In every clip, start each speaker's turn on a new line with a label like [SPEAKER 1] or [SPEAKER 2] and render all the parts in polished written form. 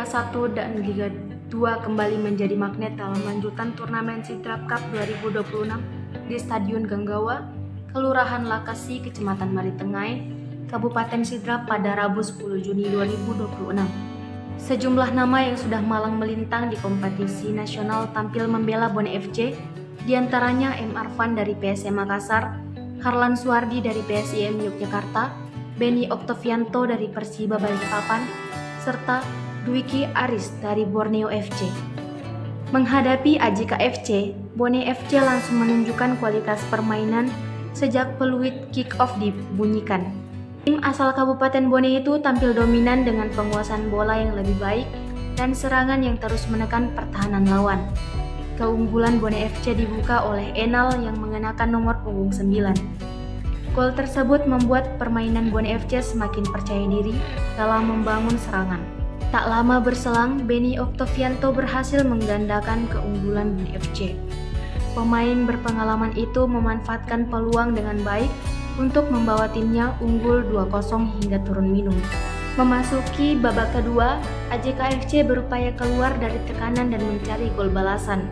[SPEAKER 1] 1 dan Liga 2 kembali menjadi magnet dalam lanjutan turnamen Sidrap Cup 2026 di Stadion Ganggawa, Kelurahan Lakasi, Kecamatan Maritengai, Kabupaten Sidrap pada Rabu 10 Juni 2026. Sejumlah nama yang sudah malang melintang di kompetisi nasional tampil membela Bone FC, diantaranya M. Arfan dari PSM Makassar, Harlan Suardi dari PSIM Yogyakarta, Benny Oktavianto dari Persiba Balikpapan, serta Dwiki Aris dari Borneo FC. Menghadapi AJK FC, Bone FC langsung menunjukkan kualitas permainan sejak peluit kick-off dibunyikan. Tim asal Kabupaten Bone itu tampil dominan dengan penguasaan bola yang lebih baik dan serangan yang terus menekan pertahanan lawan. Keunggulan Bone FC dibuka oleh Enal yang mengenakan nomor punggung 9. Gol tersebut membuat permainan Bone FC semakin percaya diri dalam membangun serangan. Tak lama berselang, Benny Oktavianto berhasil menggandakan keunggulan Bone FC. Pemain berpengalaman itu memanfaatkan peluang dengan baik untuk membawa timnya unggul 2-0 hingga turun minum. Memasuki babak kedua, AJK FC berupaya keluar dari tekanan dan mencari gol balasan.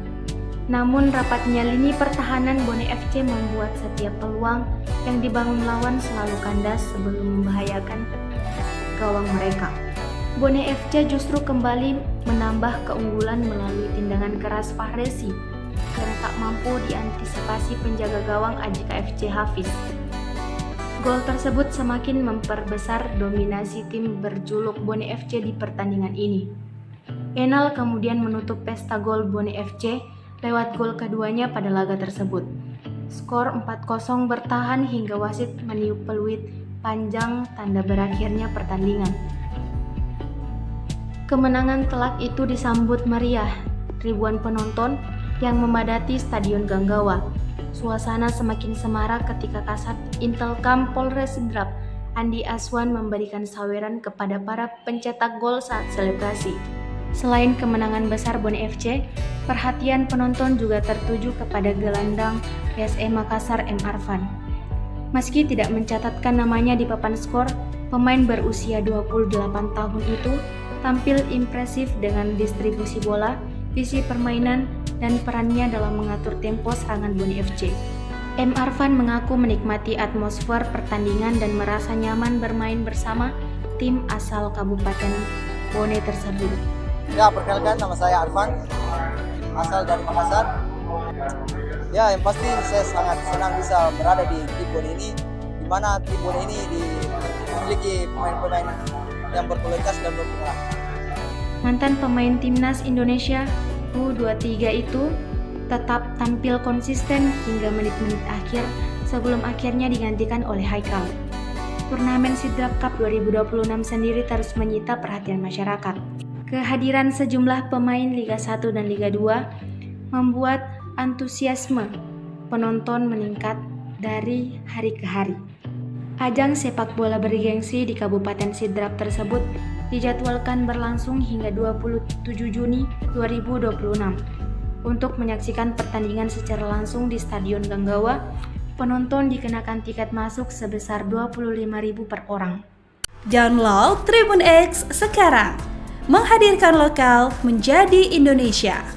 [SPEAKER 1] Namun rapatnya lini pertahanan Bone FC membuat setiap peluang yang dibangun lawan selalu kandas sebelum membahayakan gawang mereka. Bone FC justru kembali menambah keunggulan melalui tendangan keras Fahresi yang tak mampu diantisipasi penjaga gawang AJK FC Hafiz. Gol tersebut semakin memperbesar dominasi tim berjuluk Bone FC di pertandingan ini. Enal kemudian menutup pesta gol Bone FC lewat gol keduanya pada laga tersebut. Skor 4-0 bertahan hingga wasit meniup peluit panjang tanda berakhirnya pertandingan. Kemenangan telak itu disambut meriah ribuan penonton yang memadati Stadion Ganggawa. Suasana semakin semarak ketika Kasat Intelkam Polres Sidrap, Andi Aswan, memberikan saweran kepada para pencetak gol saat selebrasi. Selain kemenangan besar Bone FC, perhatian penonton juga tertuju kepada gelandang PSM Makassar M. Arfan. Meski tidak mencatatkan namanya di papan skor, pemain berusia 28 tahun itu tampil impresif dengan distribusi bola, visi permainan, dan perannya dalam mengatur tempo serangan Bone FC. M. Arfan mengaku menikmati atmosfer pertandingan dan merasa nyaman bermain bersama tim asal Kabupaten Bone tersebut.
[SPEAKER 2] Ya, perkenalkan, nama saya Arfan, asal dari Makassar. Ya, yang pasti saya sangat senang bisa berada di tim Bone ini, di mana tim Bone ini memiliki pemain-pemain yang berkualitas dan berpengalaman.
[SPEAKER 1] Mantan pemain timnas Indonesia U23 itu tetap tampil konsisten hingga menit-menit akhir sebelum akhirnya digantikan oleh Haikal. Turnamen Sidrap Cup 2026 sendiri terus menyita perhatian masyarakat. Kehadiran sejumlah pemain Liga 1 dan Liga 2 membuat antusiasme penonton meningkat dari hari ke hari. Ajang sepak bola bergengsi di Kabupaten Sidrap tersebut dijadwalkan berlangsung hingga 27 Juni 2026. Untuk menyaksikan pertandingan secara langsung di Stadion Ganggawa, penonton dikenakan tiket masuk sebesar Rp25.000 per orang.
[SPEAKER 3] Download Tribun X sekarang, menghadirkan lokal menjadi Indonesia.